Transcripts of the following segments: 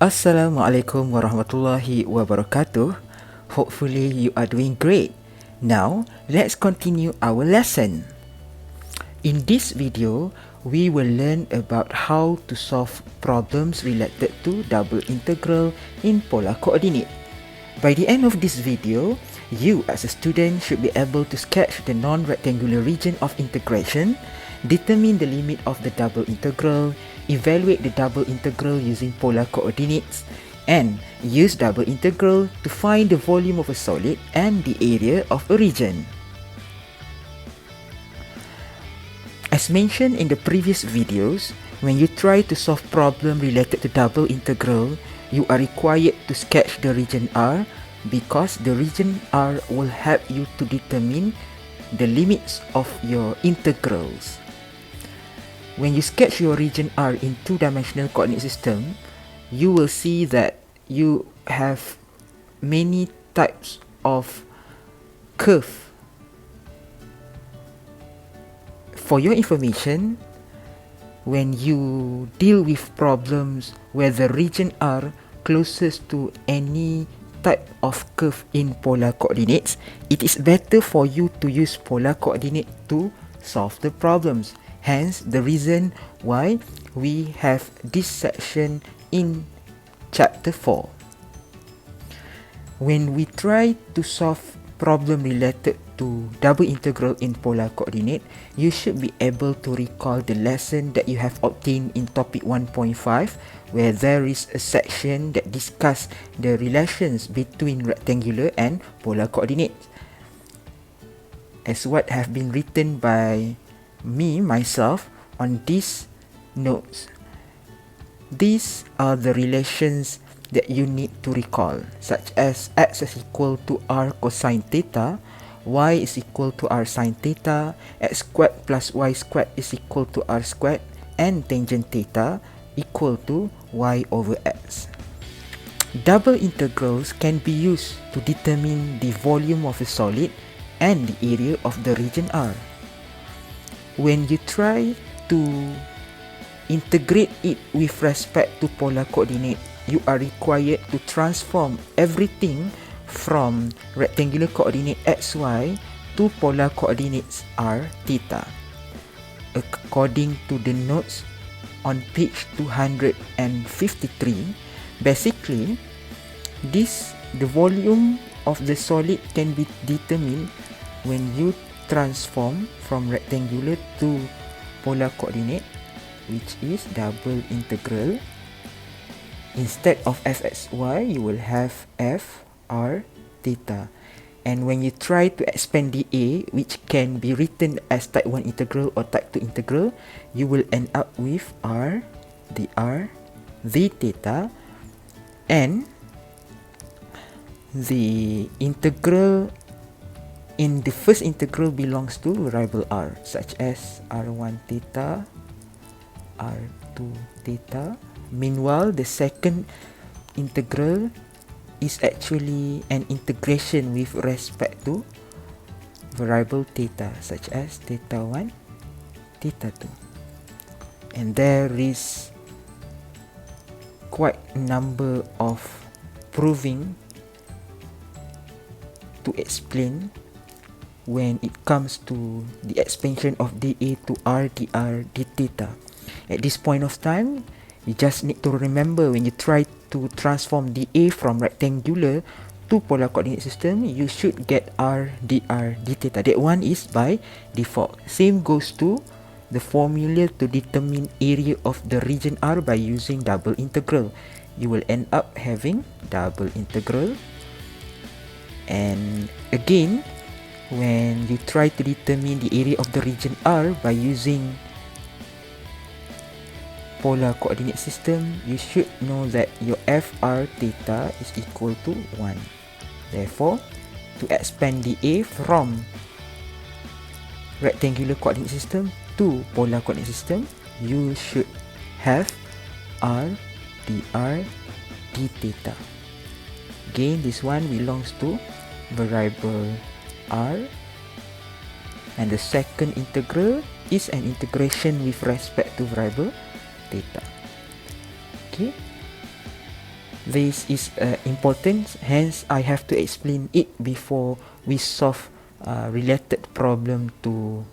Assalamualaikum warahmatullahi wabarakatuh. Hopefully you are doing great. Now, let's continue our lesson. In this video, we will learn about how to solve problems related to double integral in polar coordinate. By the end of this video, you as a student should be able to sketch the non-rectangular region of integration, determine the limit of the double integral, evaluate the double integral using polar coordinates, and use double integral to find the volume of a solid and the area of a region. As mentioned in the previous videos, when you try to solve problem related to double integral, you are required to sketch the region R because the region R will help you to determine the limits of your integrals. When you sketch your region R in two-dimensional coordinate system, you will see that you have many types of curve. For your information, when you deal with problems where the region R closest to any type of curve in polar coordinates, it is better for you to use polar coordinate to solve the problems. Hence, the reason why we have this section in chapter 4. When we try to solve problem related to double integral in polar coordinate, you should be able to recall the lesson that you have obtained in topic 1.5, where there is a section that discuss the relations between rectangular and polar coordinates. As what have been written by myself on these notes. These are the relations that you need to recall, such as x is equal to r cosine theta, y is equal to r sine theta, x squared plus y squared is equal to r squared, and tangent theta equal to y over x. Double integrals can be used to determine the volume of a solid and the area of the region R. When you try to integrate it with respect to polar coordinate, you are required to transform everything from rectangular coordinate xy to polar coordinates r theta. According to the notes on page 253, basically the volume of the solid can be determined when you transform from rectangular to polar coordinate, which is double integral. Instead of fxy, you will have f r theta. And when you try to expand the a, which can be written as type 1 integral or type 2 integral, you will end up with r dr d theta, and the integral in the first integral belongs to variable r, such as r1 theta, r2 theta. Meanwhile, the second integral is actually an integration with respect to variable theta, such as theta 1, theta 2. And there is quite a number of proving to explain when it comes to the expansion of dA to r dr d theta. At this point of time, you just need to remember when you try to transform dA from rectangular to polar coordinate system, you should get r dr d theta. That one is by default. Same goes to the formula to determine area of the region R by using double integral. You will end up having double integral. And again, when you try to determine the area of the region R by using polar coordinate system, you should know that your fr theta is equal to 1. Therefore, to expand the A from rectangular coordinate system to polar coordinate system, you should have r dr d theta. Again, this one belongs to variable r, and the second integral is an integration with respect to variable theta. Okay, This is important, hence I have to explain it before we solve related problem to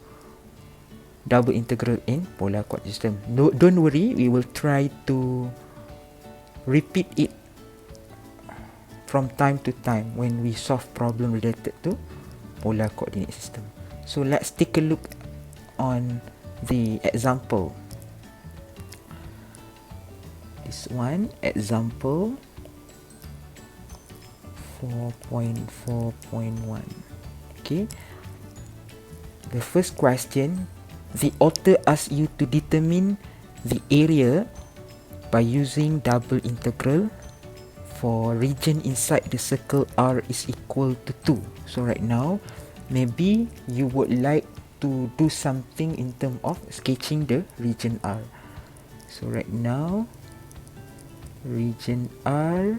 double integral in polar coordinate system. No, don't worry, we will try to repeat it from time to time when we solve problem related to polar coordinate system. So let's take a look on the example. This one, example 4.4.1. Okay, the first question, the author asks you to determine the area by using double integral for region inside the circle R is equal to 2. So right now, maybe you would like to do something in terms of sketching the region R. So right now, region R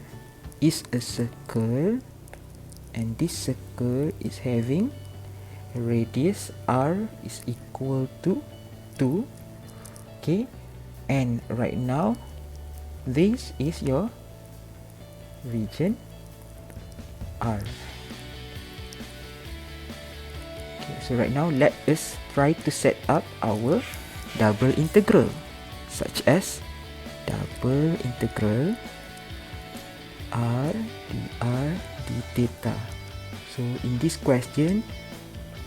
is a circle, and this circle is having a radius R is equal to 2. Okay, and right now this is your region R. Okay, so right now let us try to set up our double integral, such as double integral R dr d theta. So in this question,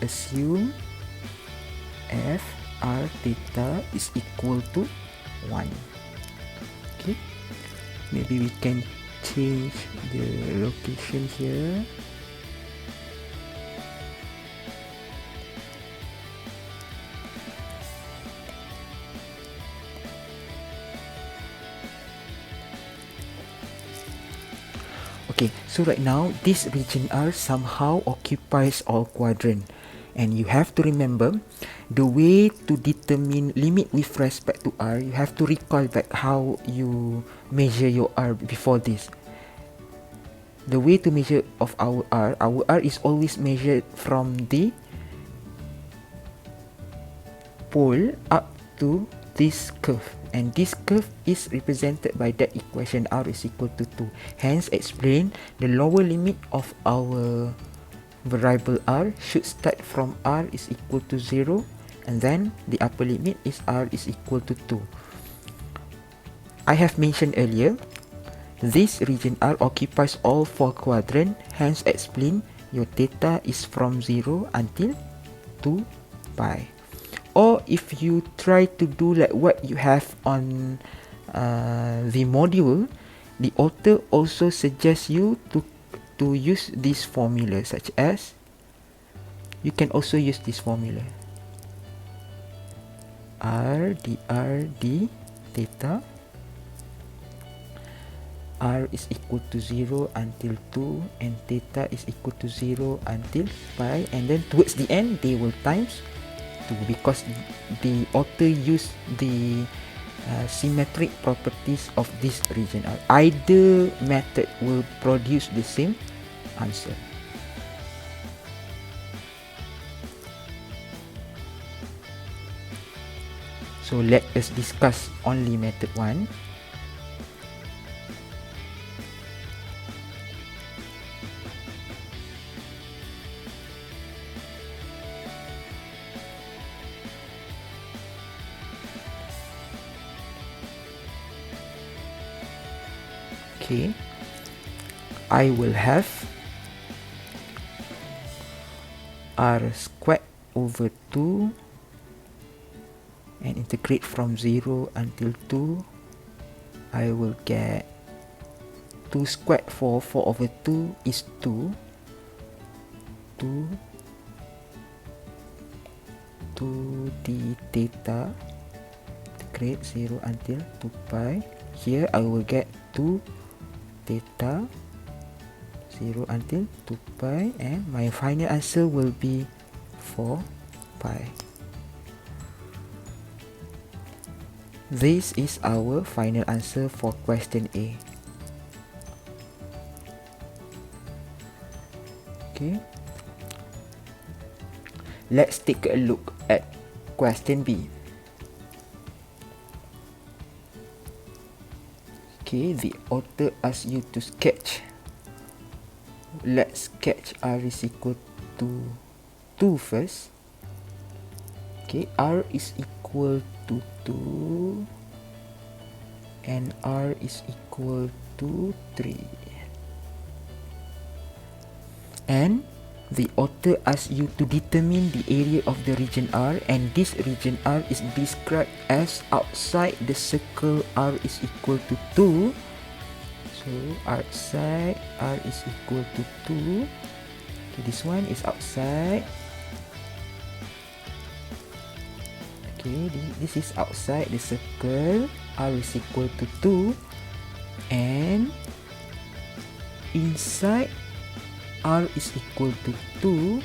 assume f r theta is equal to 1. Okay, maybe we can change the location here. Okay, so right now this region R somehow occupies all quadrant, and you have to remember the way to determine limit with respect to R. You have to recall back how you measure your R before this. The way to measure of our R is always measured from the pole up to this curve, and this curve is represented by that equation R is equal to 2. Hence explain the lower limit of our variable R should start from R is equal to 0, and then the upper limit is R is equal to 2. I have mentioned earlier, this region R occupies all 4 quadrants, hence explain your theta is from 0 until 2 pi. Or if you try to do like what you have on the module, the author also suggests you to use this formula, such as you can also use this formula R dr d theta. R is equal to 0 until 2, and theta is equal to 0 until pi, and then towards the end they will times 2, because the author used the symmetric properties of this region R. Either method will produce the same answer. So let us discuss only method 1. Okay, I will have R squared over 2 and integrate from 0 until 2. I will get 2 squared for 4 over 2 is 2. 2 d theta, integrate 0 until 2 pi. Here I will get 2 theta 0 until 2 pi, and my final answer will be 4 pi. This is our final answer for question A. Okay, let's take a look at question B. Okay, the author asks you to sketch. Let's sketch r is equal to 2 first. Okay, r is equal to 2 and r is equal to 3. And the author asks you to determine the area of the region R, and this region R is described as outside the circle R is equal to 2. So outside R is equal to 2. Okay, this one is outside. Okay, this is outside the circle R is equal to 2, and inside R is equal to 2.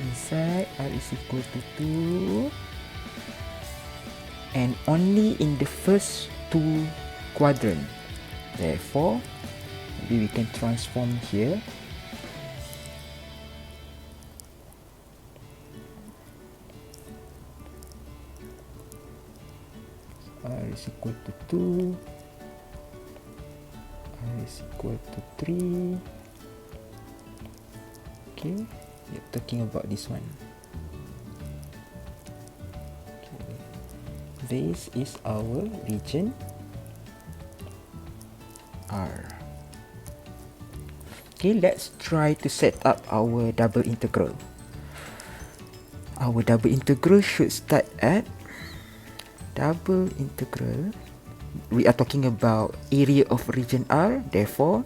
Inside R is equal to 2, and only in the first two quadrant. Therefore, maybe we can transform here. R is equal to 2. R is equal to 3. Okay, we're talking about this one. Okay. This is our region R. Okay, let's try to set up our double integral. Our double integral should start at double integral. We are talking about area of region R, therefore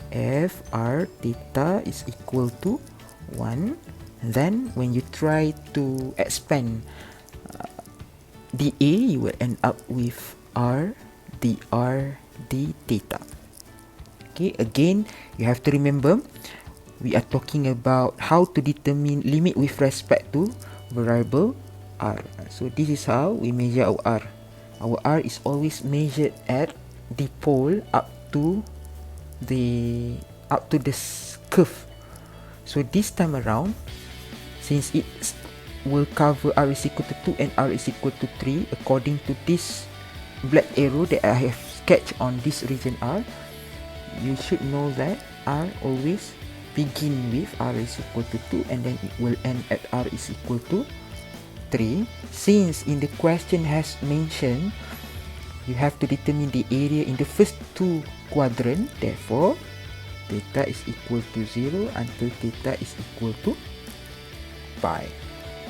f r theta is equal to 1. And then when you try to expand dA, you will end up with r dr d theta. Okay, again, you have to remember we are talking about how to determine limit with respect to variable r. So this is how we measure our r. Our r is always measured at the pole up to the curve. So this time around, since it will cover r is equal to 2 and r is equal to 3, according to this black arrow that I have sketched on this region r, you should know that r always begin with r is equal to 2 and then it will end at r is equal to 3. Since in the question has mentioned you have to determine the area in the first two quadrant, therefore theta is equal to 0 until theta is equal to pi.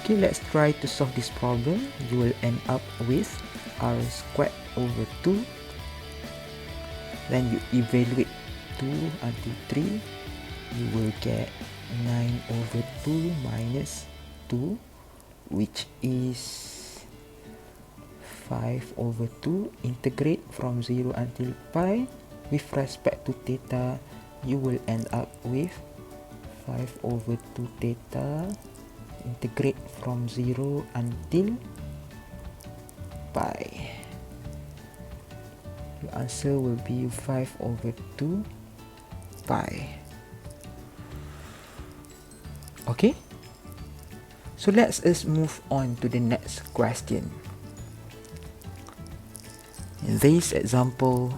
Okay, let's try to solve this problem. You will end up with r squared over 2. Then you evaluate 2 until 3. You will get 9 over 2 minus 2, which is 5 over 2. Integrate from 0 until pi. With respect to theta, you will end up with 5 over 2 theta. Integrate from 0 until pi. Your answer will be 5 over 2 pi. Okay? So let's move on to the next question. In this example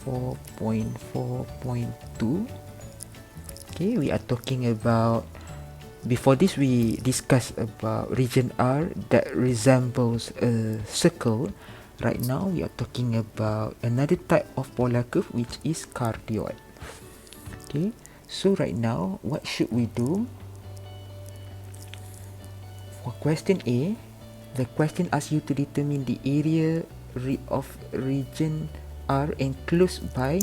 4.4.2, okay, we are talking about, before this we discussed about region R that resembles a circle. Right now we are talking about another type of polar curve, which is cardioid. Okay, so right now what should we do? For question A, the question asks you to determine the area of region R enclosed by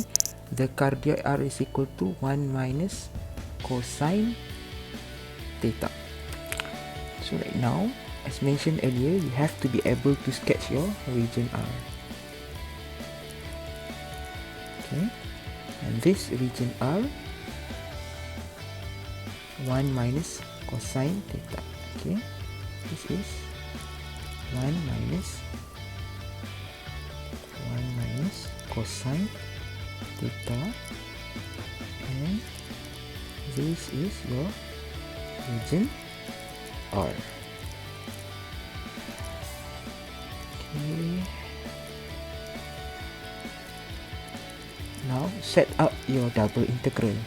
the cardioid R is equal to 1 minus cosine theta. So right now, as mentioned earlier, you have to be able to sketch your region R. Okay, and this region R, 1 minus cosine theta. Okay, this is 1 minus cosine theta, and this is your region R. Okay. Now set up your double integral.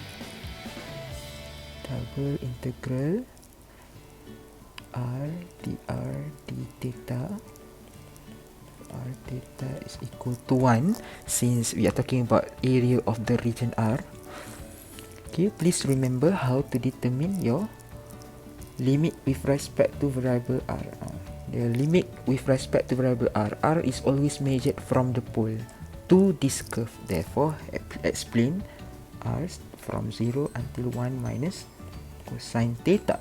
Double integral r dr d theta. R theta is equal to 1 since we are talking about area of the region R. Okay, please remember how to determine your limit with respect to variable R. The limit with respect to variable R is always measured from the pole to this curve. Therefore, explain R from 0 until 1 minus cosine theta.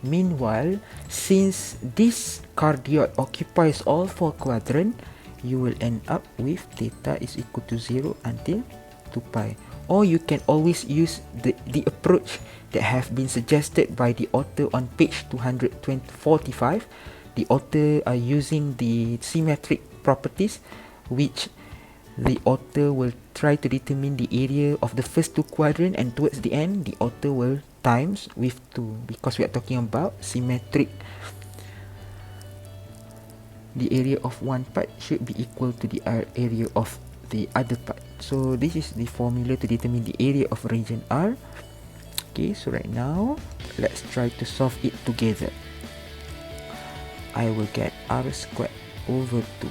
Meanwhile, since this cardioid occupies all four quadrants, you will end up with theta is equal to 0 until 2 pi. Or you can always use the approach that have been suggested by the author on page 245. The author are using the symmetric properties, which the author will try to determine the area of the first two quadrants, and towards the end the author will times with 2 because we are talking about symmetric. The area of one part should be equal to the area of the other part. So this is the formula to determine the area of region R. Okay, so right now let's try to solve it together. I will get R squared over 2.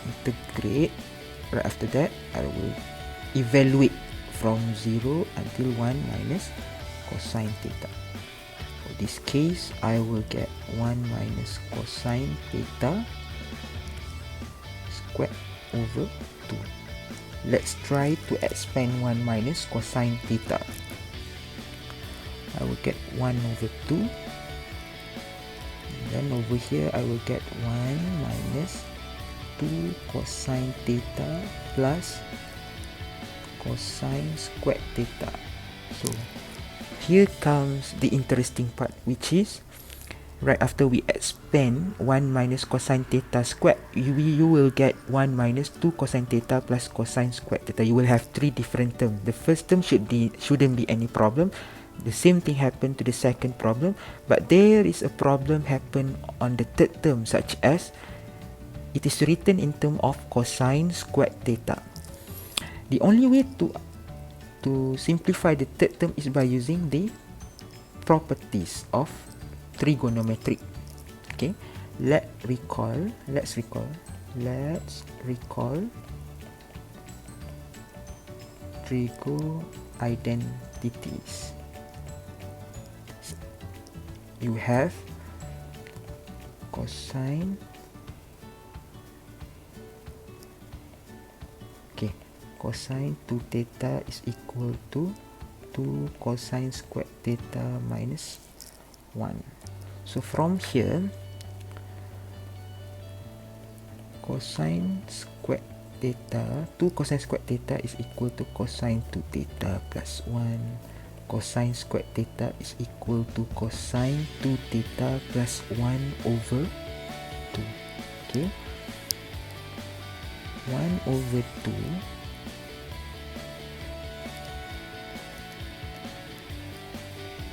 Integrate. Right after that, I will evaluate from 0 until 1 minus cosine theta. For this case, I will get 1 minus cosine theta squared over 2. Let's try to expand 1 minus cosine theta. I will get 1 over 2. And then over here, I will get 1 minus 2 cosine theta plus cosine squared theta. So here comes the interesting part, which is right after we expand 1 minus cosine theta squared, you will get 1 minus 2 cosine theta plus cosine squared theta. You will have 3 different terms. The first term shouldn't be any problem. The same thing happened to the second problem, but there is a problem happen on the third term, such as it is written in terms of cosine squared theta. The only way to simplify the third term is by using the properties of trigonometry. Okay, let's recall trigo identities. You have cosine. Cosine 2 theta is equal to 2 cosine squared theta minus 1. So from here, cosine squared theta, 2 cosine squared theta is equal to cosine 2 theta plus 1. Cosine squared theta is equal to cosine 2 theta plus 1 over 2. Okay, 1 over 2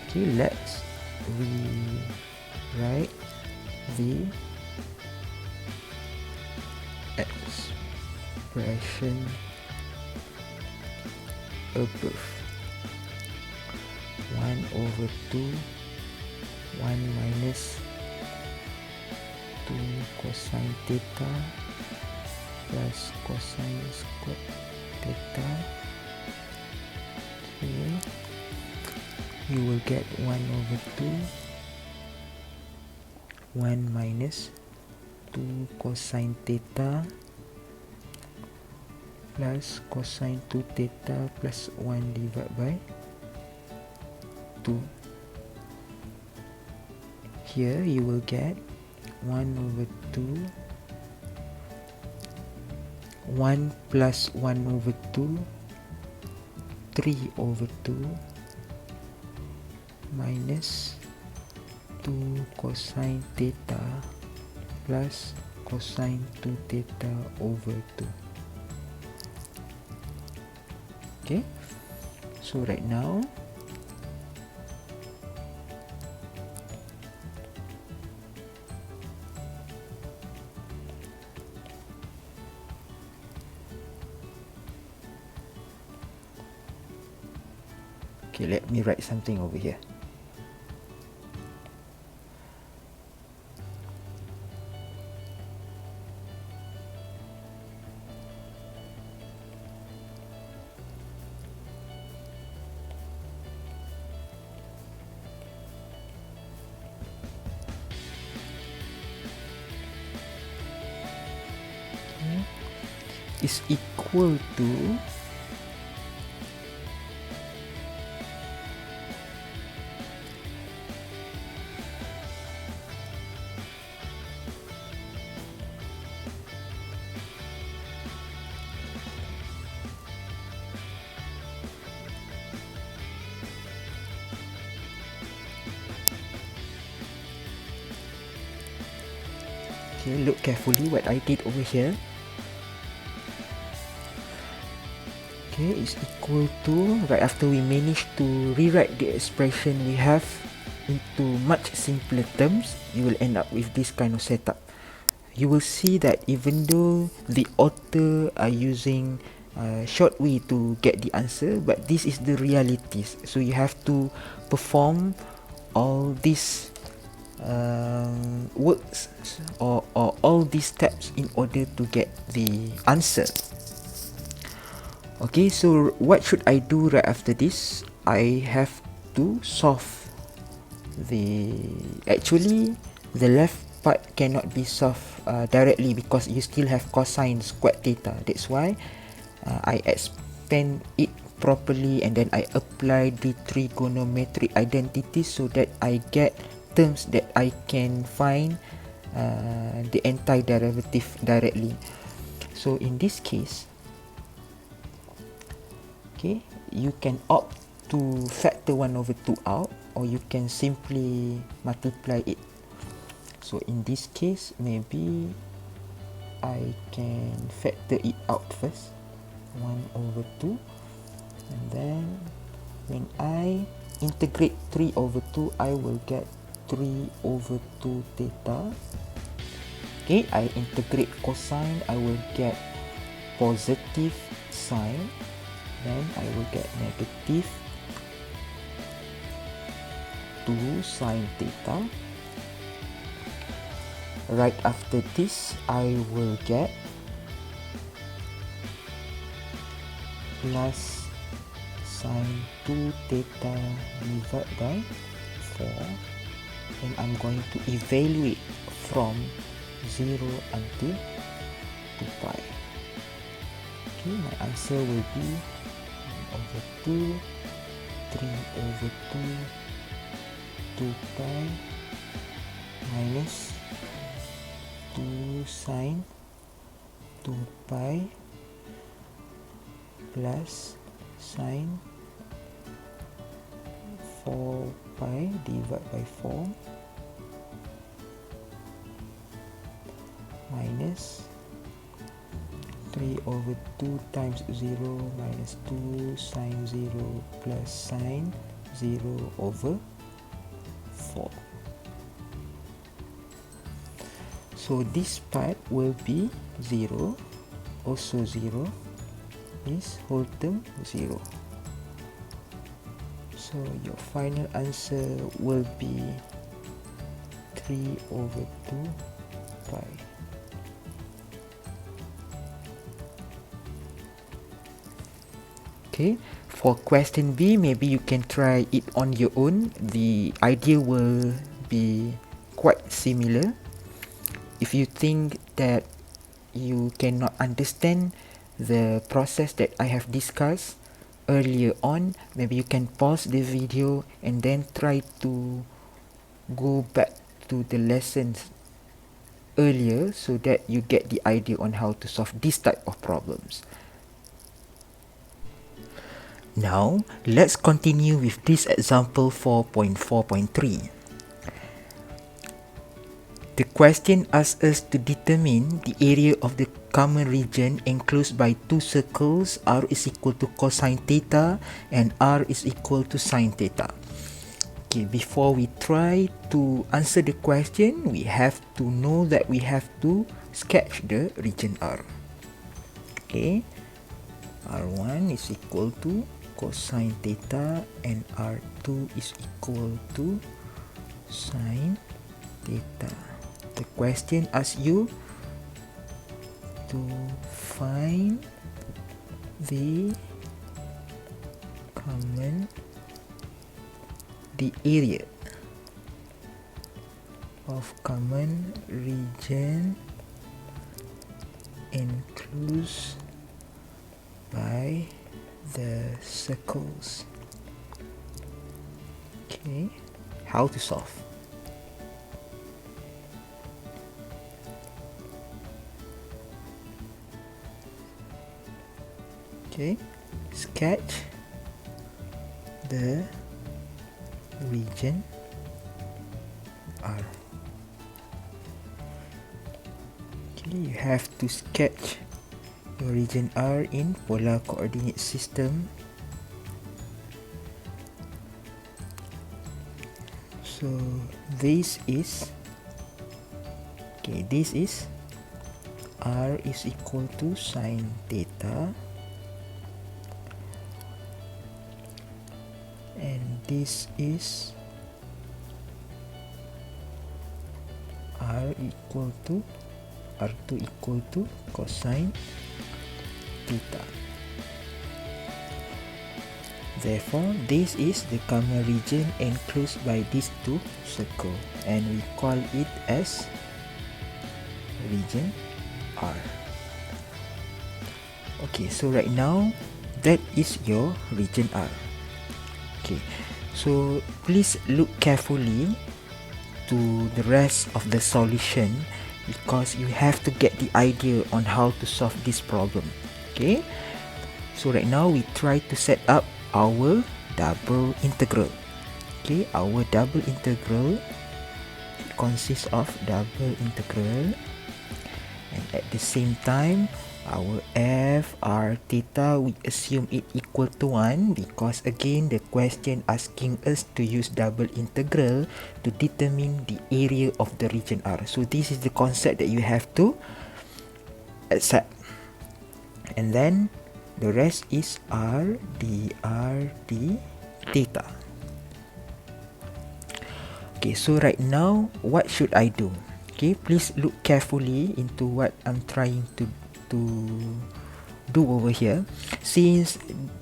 okay, let's rewrite the expression above. 1 over 2 1 minus 2 cosine theta plus cosine squared theta. Okay, you will get 1 over 2 1 minus 2 cosine theta plus cosine 2 theta plus 1 divided by 2. Here you will get 1 over 2 1 plus 1 over 2 3 over 2 minus 2 cosine theta plus cosine 2 theta over 2. Okay, so right now Okay, let me write something over here. Is equal to okay, look carefully what I did over here. Okay, is equal to, right after we manage to rewrite the expression we have into much simpler terms, you will end up with this kind of setup. You will see that even though the author are using a short way to get the answer, but this is the realities. So you have to perform all these works or all these steps in order to get the answer. Okay, so what should I do right after this? I have to solve actually the left part cannot be solved directly because you still have cosine squared theta. That's why I expand it properly and then I apply the trigonometric identity so that I get terms that I can find the antiderivative directly. So in this case, okay, you can opt to factor 1 over 2 out, or you can simply multiply it. So in this case, maybe I can factor it out first, 1 over 2, and then when I integrate 3 over 2, I will get 3 over 2 theta. Okay, I integrate cosine, I will get positive sine, then I will get negative 2 sine theta. Right after this, I will get plus sine 2 theta divided by 4, and I'm going to evaluate from 0 until 2 pi. Okay, my answer will be 1 over 2, 3 over 2, 2 pi minus 2 sine 2 pi plus sine 4 pi divided by 4 minus 3 over 2 times 0 minus 2 sine 0 plus sine 0 over 4. So this part will be 0, also 0, this whole term 0. So your final answer will be 3 over 2 pi. Okay, for question B, maybe you can try it on your own. The idea will be quite similar. If you think that you cannot understand the process that I have discussed earlier on, maybe you can pause the video and then try to go back to the lessons earlier so that you get the idea on how to solve this type of problems. Now, let's continue with this example 4.4.3. The question asks us to determine the area of the common region enclosed by two circles. R is equal to cosine theta and R is equal to sine theta. Okay, before we try to answer the question, we have to know that we have to sketch the region R. Okay, R1 is equal to cosine theta, and R2 is equal to sine theta. The question asks you to find the area of common region enclosed by the circles. Okay, how to solve? Okay, sketch the region R. Okay, you have to sketch your region R in polar coordinate system. So this is R is equal to sine theta, and this is R2 equal to cosine theta. Therefore, this is the common region enclosed by these two circles, and we call it as region R. Okay, so right now that is your region R. Okay, so please look carefully to the rest of the solution, because you have to get the idea on how to solve this problem. Okay, so right now we try to set up our double integral. Okay, our double integral consists of double integral, and at the same time our f r theta, we assume it equal to 1 because again the question asking us to use double integral to determine the area of the region R. So this is the concept that you have to accept, and then the rest is r dr d theta. Okay, so right now what should I do? Okay, please look carefully into what I'm trying to do over here. Since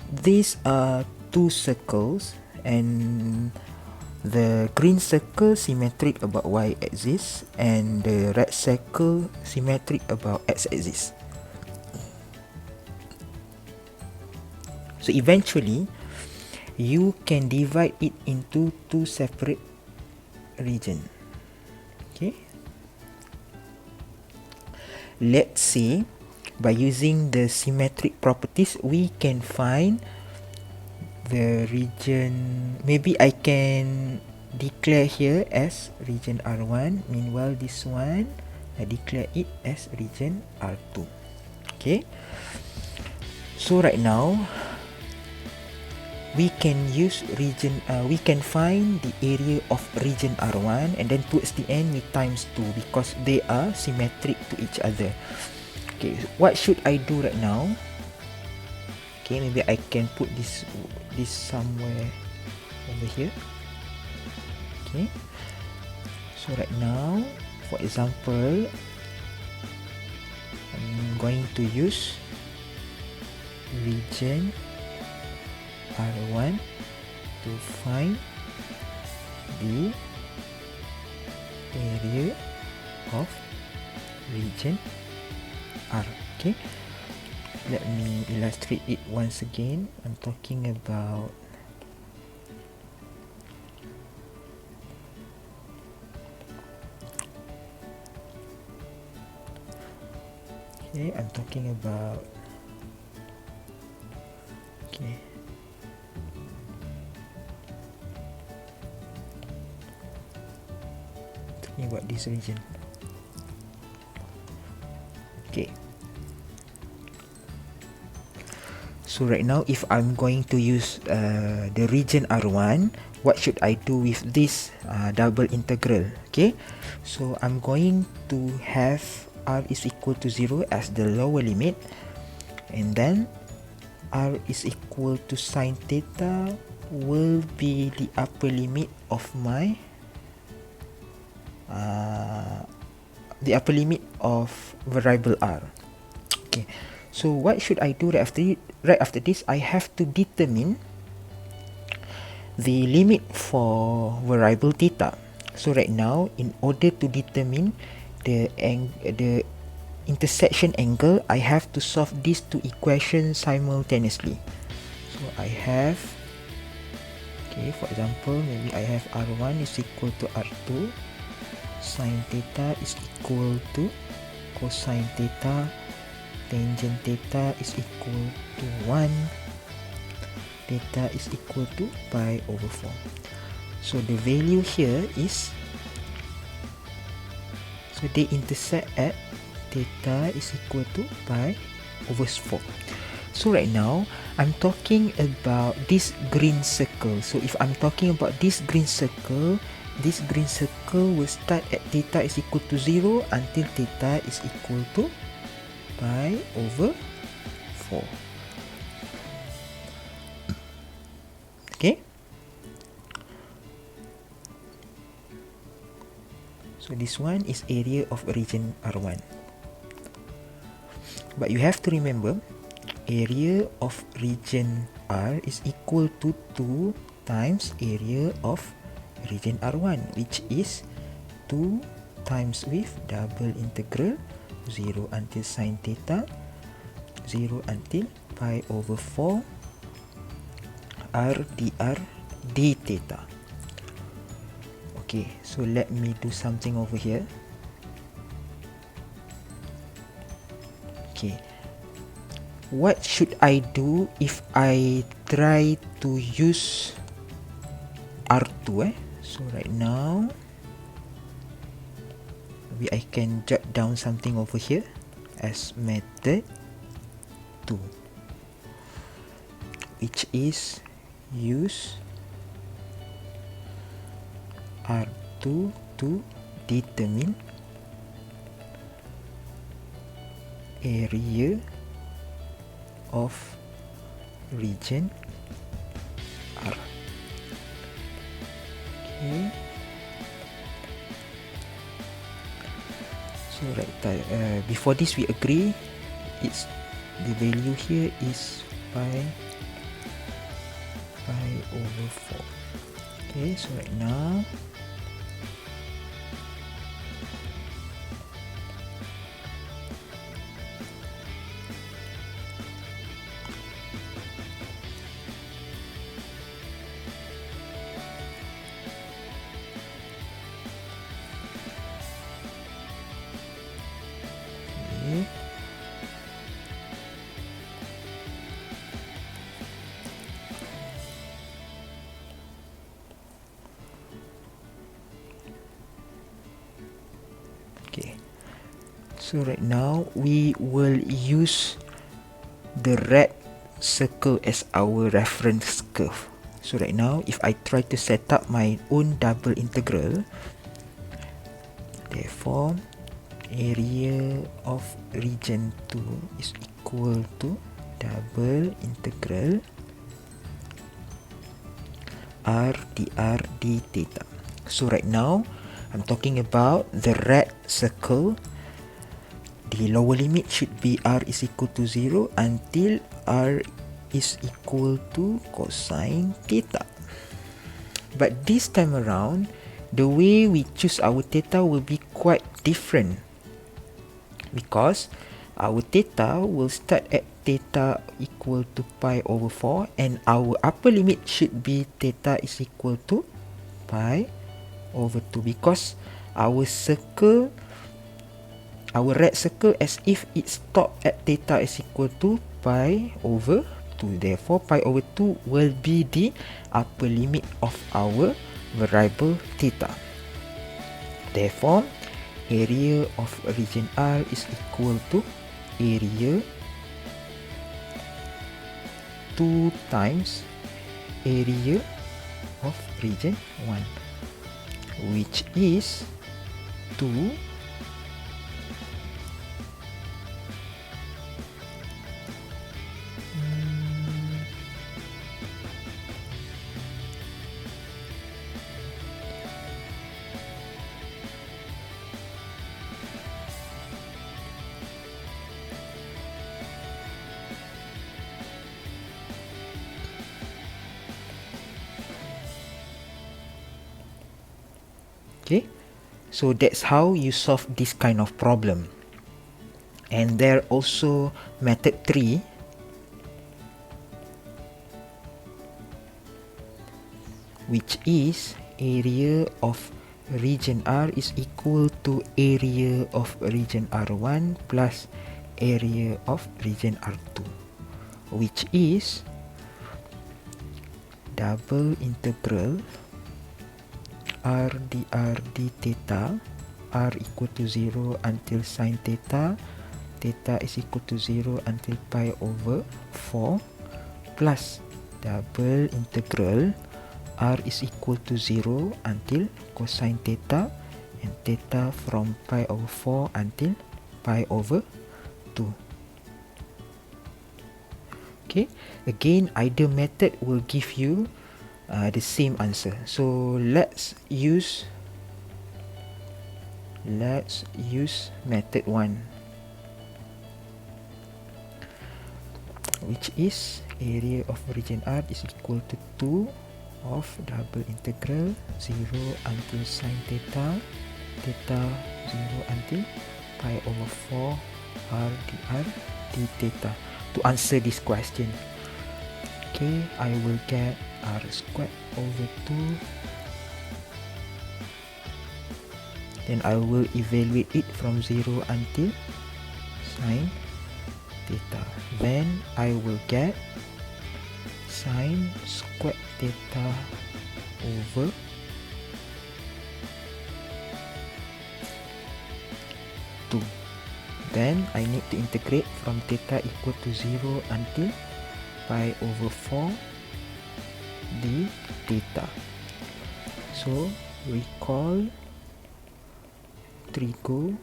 these are two circles and the green circle symmetric about y-axis and the red circle symmetric about x-axis, so eventually you can divide it into two separate regions. Okay, let's say by using the symmetric properties we can find the region. Maybe I can declare here as region R1, meanwhile this one I declare it as region R2. Okay, so right now we can use region we can find the area of region R1, and then towards the end we times 2 because they are symmetric to each other. Okay, what should I do right now? Okay, maybe I can put this somewhere over here. Okay, so right now, for example, I'm going to use region R1 to find the area of region R. Okay, let me illustrate it once again. I'm talking about talking about this region. Okay, so right now if I'm going to use the region R1, what should I do with this double integral? Okay, so I'm going to have R is equal to 0 as the lower limit, and then r is equal to sine theta will be the upper limit of my variable r. Okay, so what should I do right after this? I have to determine the limit for variable theta. So right now, in order to determine the intersection angle, I have to solve these two equations simultaneously. So I have, okay, for example, maybe I have r1 is equal to r2, sine theta is equal to cosine theta, tangent theta is equal to 1, theta is equal to pi over 4. So the value here is, so they intersect at theta is equal to pi over 4. So right now, I'm talking about this green circle. So if I'm talking about this green circle will start at theta is equal to 0 until theta is equal to pi over 4. Okay? So this one is area of region R1. But you have to remember, area of region R is equal to 2 times area of region R1, which is 2 times with double integral 0 until sine theta, 0 until pi over 4 r dr d theta. Okay, so let me do something over here. Okay, what should I do if I try to use R2? So right now, maybe I can jot down something over here as method 2, which is use R2 to determine area of region R. Okay. So right, before this we agree it's the value here is pi over 4. Okay, so right now so right now we will use the red circle as our reference curve. So right now if I try to set up my own double integral, therefore area of region 2 is equal to double integral r dr d theta. So right now I'm talking about the red circle. The lower limit should be r is equal to 0 until r is equal to cosine theta. But this time around, the way we choose our theta will be quite different, because our theta will start at theta equal to pi over 4 and our upper limit should be theta is equal to pi over 2, because our circle, our red circle, as if it stopped at theta is equal to pi over 2. Therefore, pi over 2 will be the upper limit of our variable theta. Therefore, area of region R is equal to area 2 times area of region 1, which is 2 5 Okay, so that's how you solve this kind of problem. And there also method 3, which is area of region R is equal to area of region R1 plus area of region R2, which is double integral r dr d theta, r equal to 0 until sin theta, theta is equal to 0 until pi over 4, plus double integral r is equal to 0 until cosine theta, and theta from pi over 4 until pi over 2. Okay, again either method will give you the same answer. So let's use method 1, which is area of region R is equal to 2 of double integral 0 until sin theta, theta 0 until pi over 4 r dr d theta. To answer this question, okay, I will get r squared over 2, then I will evaluate it from 0 until sin theta, then I will get sin squared theta over 2. Then I need to integrate from theta equal to 0 until pi over 4 d theta. So recall trigo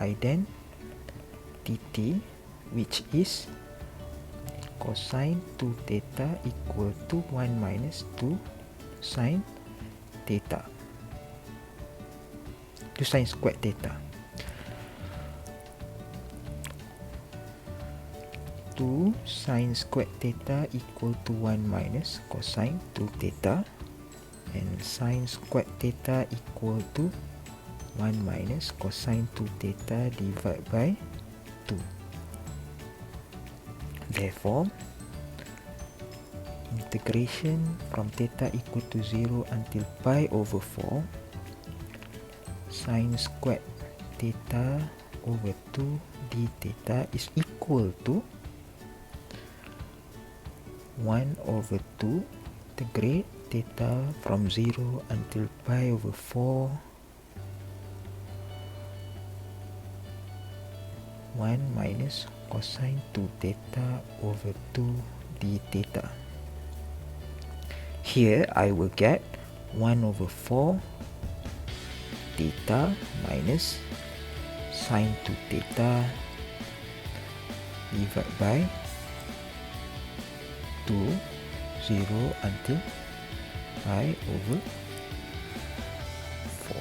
identity, which is cosine 2 theta equal to 1 minus 2 sin theta, to sin squared theta. 2 sin squared theta equal to 1 minus cosine 2 theta, and sin squared theta equal to 1 minus cosine 2 theta divided by 2. Therefore, integration from theta equal to 0 until pi over 4 sin squared theta over 2 d theta is equal to 1 over 2 integrate theta from 0 until pi over 4 1 minus cosine 2 theta over 2 d theta. Here I will get 1 over 4 theta minus sin 2 theta divided by 2, 0 until pi over 4.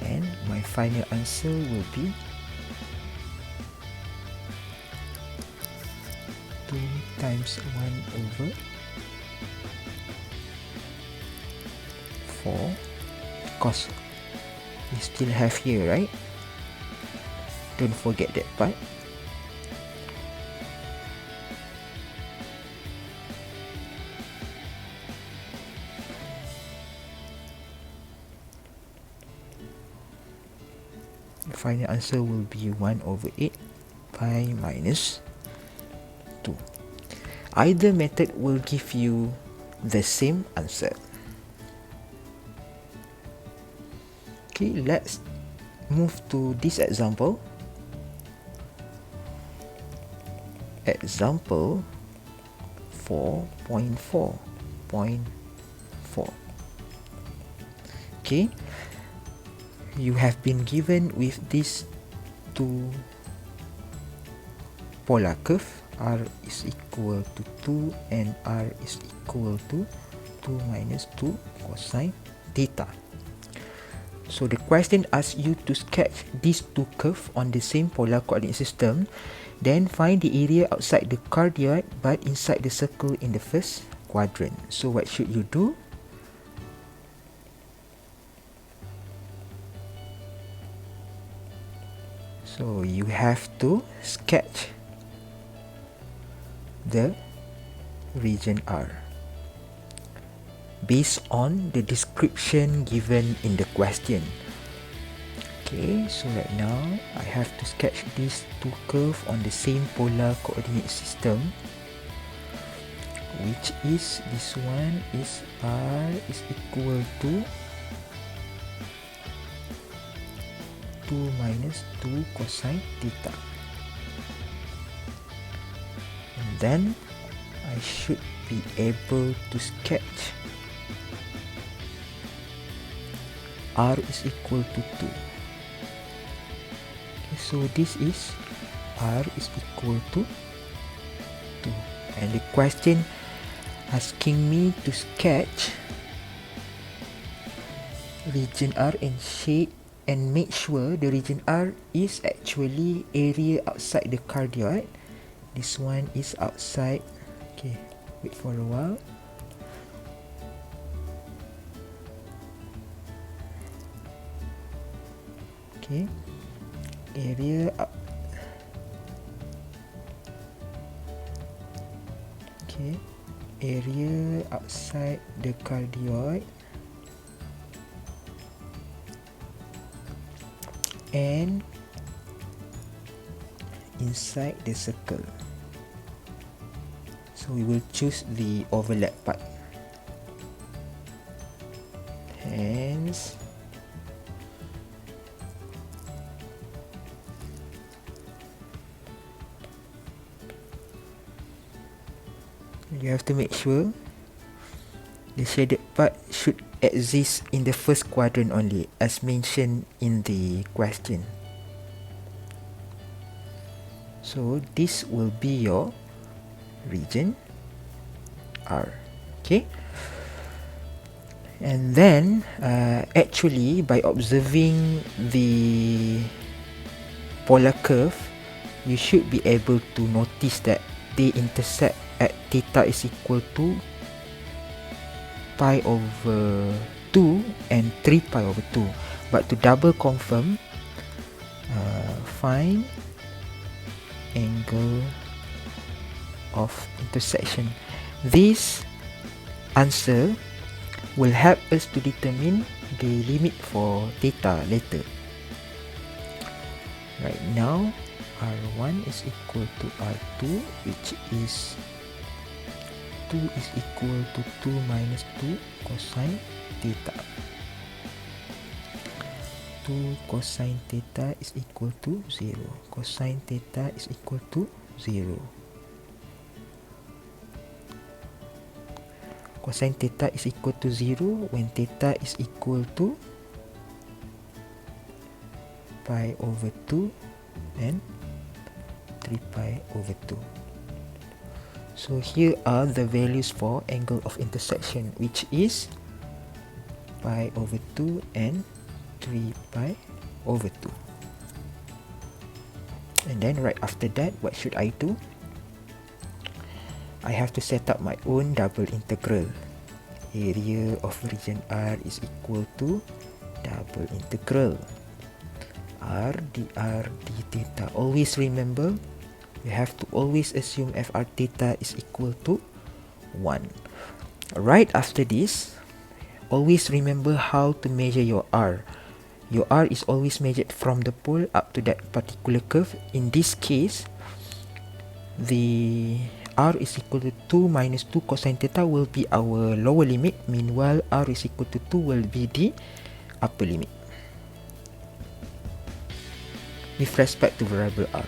And my final answer will be 2 times 1 over 4, because we still have here, right? Don't forget that part. The final answer will be 1 over 8 pi minus 2. Either method will give you the same answer. Okay, let's move to this example. Example 4.4.4. Okay, you have been given with these two polar curve. R is equal to 2 and R is equal to 2 minus 2 cosine theta. So the question asks you to sketch these two curves on the same polar coordinate system, then find the area outside the cardioid but inside the circle in the first quadrant. So what should you do? So you have to sketch the region R based on the description given in the question. Okay, so right now I have to sketch these two curves on the same polar coordinate system, which is this one is R is equal to 2 minus 2 cosine theta. And then I should be able to sketch R is equal to 2. Okay, so this is R is equal to 2. And the question asking me to sketch region R and shade and make sure the region R is actually area outside the cardioid. This one is outside. Okay, wait for a while. Okay, area up. Okay, area outside the cardioid and inside the circle. So we will choose the overlap part. Hence, you have to make sure the shaded part should exist in the first quadrant only, as mentioned in the question. So this will be your region R. Okay, and then actually by observing the polar curve, you should be able to notice that they intersect at theta is equal to pi over 2 and 3 pi over 2. But to double confirm, find angle of intersection. This answer will help us to determine the limit for theta later. Right now, R1 is equal to R2, which is 2 is equal to 2 minus 2 cosine theta. 2 cosine theta is equal to 0. Cosine theta is equal to 0. Cosine theta is equal to 0 when theta is equal to pi over 2 and 3 pi over 2. So here are the values for angle of intersection, which is pi over 2 and 3 pi over 2. And then right after that, what should I do? I have to set up my own double integral. Area of region R is equal to double integral R dr d theta. Always remember, you have to always assume fr theta is equal to 1. Right after this, always remember how to measure your R. Your R is always measured from the pole up to that particular curve. In this case, the R is equal to 2 minus 2 cosine theta will be our lower limit. Meanwhile, R is equal to 2 will be the upper limit with respect to variable R.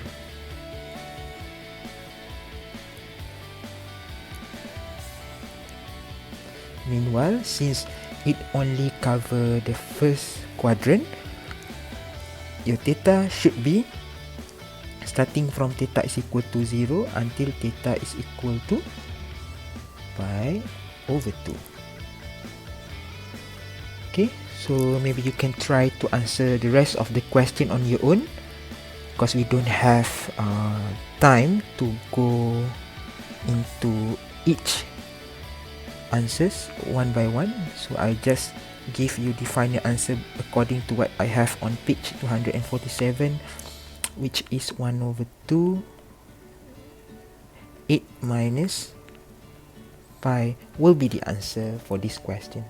Meanwhile, since it only cover the first quadrant, your theta should be starting from theta is equal to 0 until theta is equal to pi over 2. Okay, so maybe you can try to answer the rest of the question on your own, because we don't have time to go into each answers one by one. So I just give you the final answer according to what I have on page 247 which is 1 over 2, 8 minus pi will be the answer for this question.